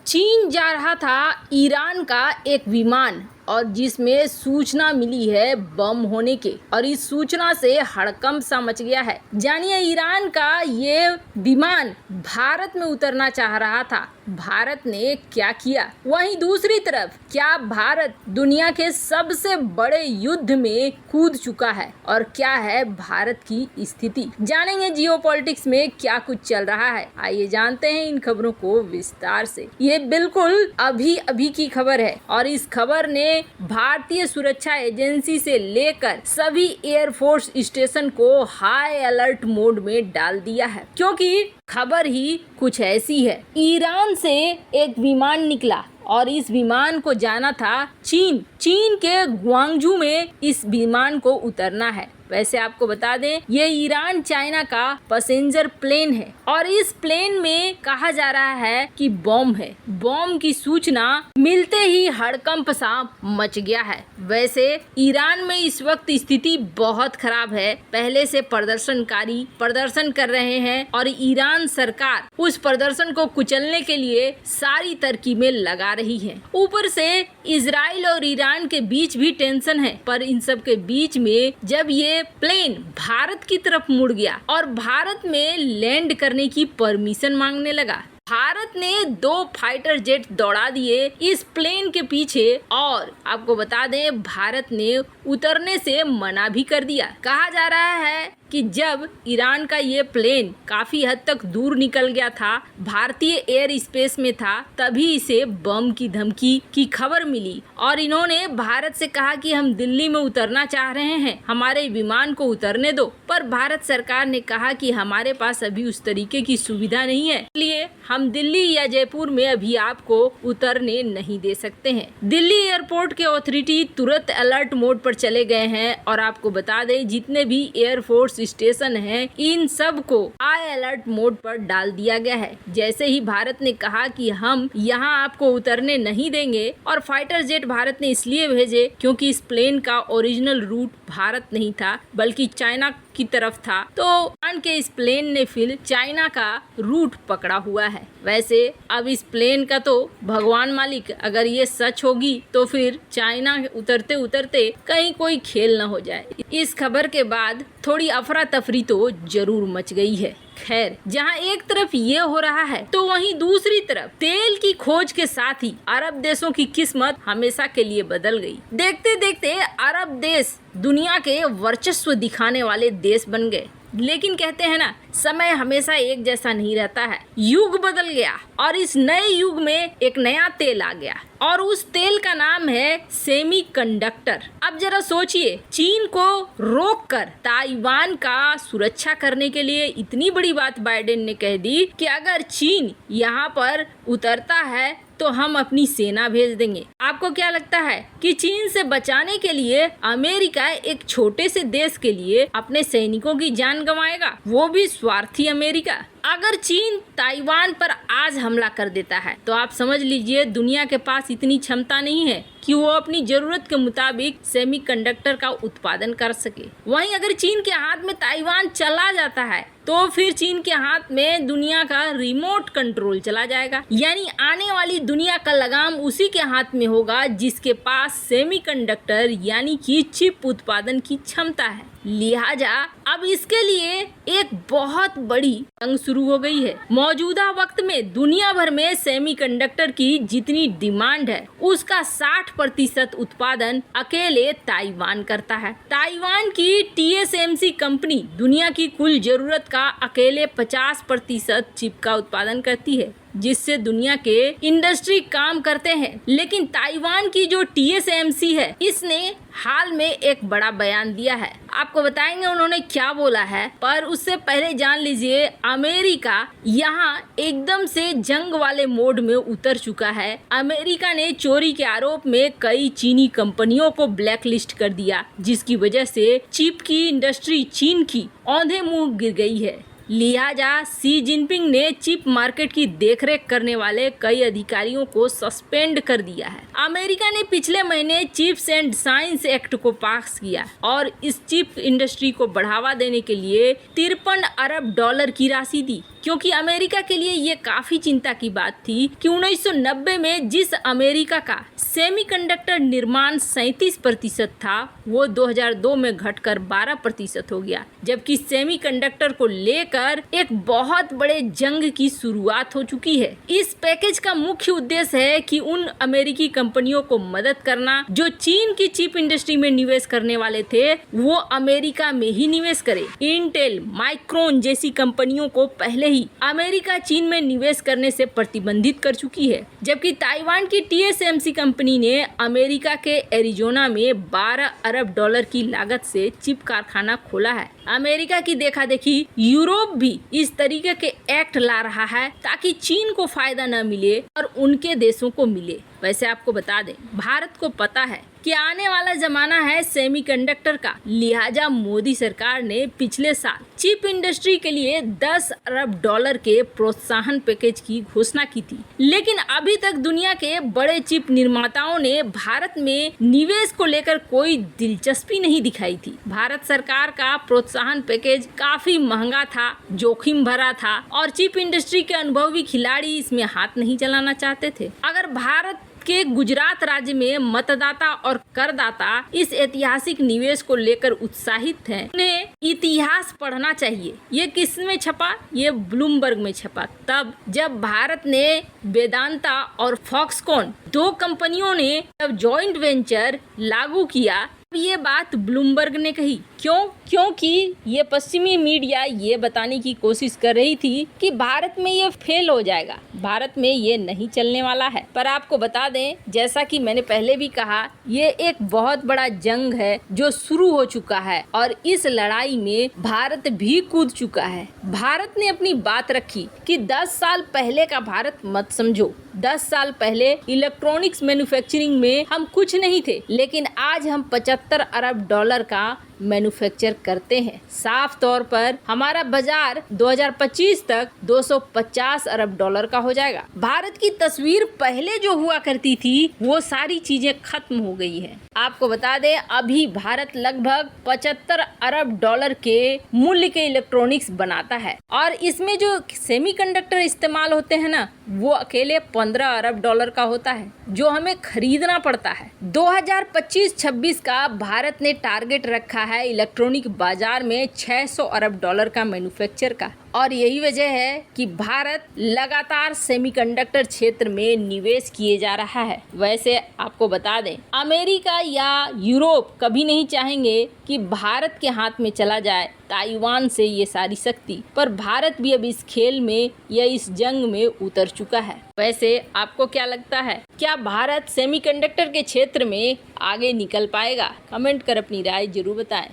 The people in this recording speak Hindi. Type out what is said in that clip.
चीन जा रहा था ईरान का एक विमान और जिसमें सूचना मिली है बम होने के, और इस सूचना से हड़कंप सा मच गया है। जानिए, ईरान का ये विमान भारत में उतरना चाह रहा था, भारत ने क्या किया। वहीं दूसरी तरफ क्या भारत दुनिया के सबसे बड़े युद्ध में कूद चुका है और क्या है भारत की स्थिति। जानेंगे जियोपॉलिटिक्स में क्या कुछ चल रहा है। आइए जानते हैं इन खबरों को विस्तार से। ये बिल्कुल अभी अभी की खबर है और इस खबर ने भारतीय सुरक्षा एजेंसी से लेकर सभी एयरफोर्स स्टेशन को हाई अलर्ट मोड में डाल दिया है, क्योंकि खबर ही कुछ ऐसी है। ईरान से एक विमान निकला और इस विमान को जाना था चीन के ग्वांगझू में इस विमान को उतरना है। वैसे आपको बता दें, ये ईरान चाइना का पैसेंजर प्लेन है और इस प्लेन में कहा जा रहा है कि बम है। बम की सूचना मिलते ही हड़कंप सा मच गया है। वैसे ईरान में इस वक्त स्थिति बहुत खराब है। पहले से प्रदर्शनकारी प्रदर्शन कर रहे हैं और ईरान सरकार उस प्रदर्शन को कुचलने के लिए सारी तरकीबें लगा रही है। ऊपर से इजराइल और ईरान के बीच भी टेंशन है, पर इन सब के बीच में जब ये प्लेन भारत की तरफ मुड़ गया और भारत में लैंड करने की परमिशन मांगने लगा, भारत ने 2 फाइटर जेट दौड़ा दिए इस प्लेन के पीछे और आपको बता दें भारत ने उतरने से मना भी कर दिया। कहा जा रहा है कि जब ईरान का ये प्लेन काफी हद तक दूर निकल गया था, भारतीय एयर स्पेस में था, तभी इसे बम की धमकी की खबर मिली और इन्होंने भारत से कहा कि हम दिल्ली में उतरना चाह रहे हैं, हमारे विमान को उतरने दो। पर भारत सरकार ने कहा कि हमारे पास अभी उस तरीके की सुविधा नहीं है, इसलिए हम दिल्ली या जयपुर में अभी आपको उतरने नहीं दे सकते हैं। दिल्ली एयरपोर्ट के अथॉरिटी तुरंत अलर्ट मोड पर चले गए हैं और आपको बता दें जितने भी एयरफोर्स स्टेशन है इन सब को हाई अलर्ट मोड पर डाल दिया गया है। जैसे ही भारत ने कहा कि हम यहाँ आपको उतरने नहीं देंगे, और फाइटर जेट भारत ने इसलिए भेजे क्योंकि इस प्लेन का ओरिजिनल रूट भारत नहीं था बल्कि चाइना की तरफ था, तो ईरान के इस प्लेन ने फिर चाइना का रूट पकड़ा हुआ है। वैसे अब इस प्लेन का तो भगवान मालिक, अगर ये सच होगी तो फिर चाइना उतरते उतरते कहीं कोई खेल न हो जाए। इस खबर के बाद थोड़ी अफरा तफरी तो जरूर मच गई है। खैर, जहां एक तरफ ये हो रहा है तो वहीं दूसरी तरफ तेल की खोज के साथ ही अरब देशों की किस्मत हमेशा के लिए बदल गई। देखते देखते अरब देश दुनिया के वर्चस्व दिखाने वाले देश बन गए। लेकिन कहते हैं ना, समय हमेशा एक जैसा नहीं रहता है। युग बदल गया और इस नए युग में एक नया तेल आ गया और उस तेल का नाम है सेमीकंडक्टर। अब जरा सोचिए, चीन को रोककर ताइवान का सुरक्षा करने के लिए इतनी बड़ी बात बाइडेन ने कह दी कि अगर चीन यहाँ पर उतरता है तो हम अपनी सेना भेज देंगे। आपको क्या लगता है कि चीन से बचाने के लिए अमेरिका एक छोटे से देश के लिए अपने सैनिकों की जान गंवाएगा, वो भी स्वार्थी अमेरिका? अगर चीन ताइवान पर आज हमला कर देता है तो आप समझ लीजिए दुनिया के पास इतनी क्षमता नहीं है कि वो अपनी जरूरत के मुताबिक सेमीकंडक्टर का उत्पादन कर सके। वहीं अगर चीन के हाथ में ताइवान चला जाता है तो फिर चीन के हाथ में दुनिया का रिमोट कंट्रोल चला जाएगा, यानी आने वाली दुनिया का लगाम उसी के हाथ में होगा जिसके पास सेमीकंडक्टर यानी कि चिप उत्पादन की क्षमता है। लिहाजा अब इसके लिए एक बहुत बड़ी जंग शुरू हो गई है। मौजूदा वक्त में दुनिया भर में सेमीकंडक्टर की जितनी डिमांड है उसका 60% उत्पादन अकेले ताइवान करता है। ताइवान की TSMC कंपनी दुनिया की कुल जरूरत का अकेले 50% चिप का उत्पादन करती है, जिससे दुनिया के इंडस्ट्री काम करते हैं। लेकिन ताइवान की जो TSMC है इसने हाल में एक बड़ा बयान दिया है, आपको बताएंगे उन्होंने क्या बोला है। पर उससे पहले जान लीजिए अमेरिका यहाँ एकदम से जंग वाले मोड में उतर चुका है। अमेरिका ने चोरी के आरोप में कई चीनी कंपनियों को ब्लैक लिस्ट कर दिया, जिसकी वजह से चिप की इंडस्ट्री चीन की औंधे मुंह गिर गई है। लिहाजा शी जिनपिंग ने चिप मार्केट की देखरेख करने वाले कई अधिकारियों को सस्पेंड कर दिया है। अमेरिका ने पिछले महीने चिप्स एंड साइंस एक्ट को पास किया और इस चिप इंडस्ट्री को बढ़ावा देने के लिए 53 अरब डॉलर की राशि दी, क्योंकि अमेरिका के लिए ये काफी चिंता की बात थी कि 1990 में जिस अमेरिका का सेमीकंडक्टर निर्माण 37% था, वो 2002 में घटकर 12% हो गया, जबकि सेमीकंडक्टर को लेकर एक बहुत बड़े जंग की शुरुआत हो चुकी है। इस पैकेज का मुख्य उद्देश्य है कि उन अमेरिकी कंपनियों को मदद करना जो चीन की चिप इंडस्ट्री में निवेश करने वाले थे, वो अमेरिका में ही निवेश करे। इंटेल, माइक्रोन जैसी कंपनियों को पहले ही अमेरिका चीन में निवेश करने से प्रतिबंधित कर चुकी है, जबकि ताइवान की TSMC कंपनी ने अमेरिका के एरिजोना में 12 अरब डॉलर की लागत से चिप कारखाना खोला है। अमेरिका की देखा देखी यूरोप भी इस तरीके के एक्ट ला रहा है ताकि चीन को फायदा न मिले और उनके देशों को मिले। वैसे आपको बता दें, भारत को पता है कि आने वाला जमाना है सेमीकंडक्टर का, लिहाजा मोदी सरकार ने पिछले साल चिप इंडस्ट्री के लिए 10 अरब डॉलर के प्रोत्साहन पैकेज की घोषणा की थी। लेकिन अभी तक दुनिया के बड़े चिप निर्माताओं ने भारत में निवेश को लेकर कोई दिलचस्पी नहीं दिखाई थी। भारत सरकार का प्रोत्साहन पैकेज काफी महंगा था, जोखिम भरा था और चिप इंडस्ट्री के अनुभवी खिलाड़ी इसमें हाथ नहीं चलाना चाहते थे। अगर भारत के गुजरात राज्य में मतदाता और करदाता इस ऐतिहासिक निवेश को लेकर उत्साहित हैं, उन्हें इतिहास पढ़ना चाहिए। ये किस में छपा? ये ब्लूमबर्ग में छपा, तब जब भारत ने वेदांता और फॉक्सकॉन 2 कंपनियों ने जब जॉइंट वेंचर लागू किया, ये बात ब्लूमबर्ग ने कही। क्यों? क्योंकि ये पश्चिमी मीडिया ये बताने की कोशिश कर रही थी कि भारत में ये फेल हो जाएगा, भारत में ये नहीं चलने वाला है। पर आपको बता दें, जैसा कि मैंने पहले भी कहा, ये एक बहुत बड़ा जंग है जो शुरू हो चुका है और इस लड़ाई में भारत भी कूद चुका है। भारत ने अपनी बात रखी कि 10 साल पहले का भारत मत समझो। 10 साल पहले इलेक्ट्रॉनिक्स मैन्युफैक्चरिंग में हम कुछ नहीं थे, लेकिन आज हम 75 अरब डॉलर का मैन्युफैक्चर करते हैं। साफ तौर पर हमारा बाजार 2025 तक 250 अरब डॉलर का हो जाएगा। भारत की तस्वीर पहले जो हुआ करती थी, वो सारी चीजें खत्म हो गई है। आपको बता दें, अभी भारत लगभग 75 अरब डॉलर के मूल्य के इलेक्ट्रॉनिक्स बनाता है और इसमें जो सेमीकंडक्टर इस्तेमाल होते हैं ना, वो अकेले 15 अरब डॉलर का होता है, जो हमें खरीदना पड़ता है। 2025-26 का भारत ने टारगेट रखा है इलेक्ट्रॉनिक बाजार में 600 अरब डॉलर का मैन्युफैक्चर का, और यही वजह है कि भारत लगातार सेमीकंडक्टर क्षेत्र में निवेश किए जा रहा है। वैसे आपको बता दें, अमेरिका या यूरोप कभी नहीं चाहेंगे कि भारत के हाथ में चला जाए ताइवान से ये सारी शक्ति, पर भारत भी अब इस खेल में या इस जंग में उतर चुका है। वैसे आपको क्या लगता है, क्या भारत सेमीकंडक्टर के क्षेत्र में आगे निकल पाएगा? कमेंट कर अपनी राय जरूर बताएं।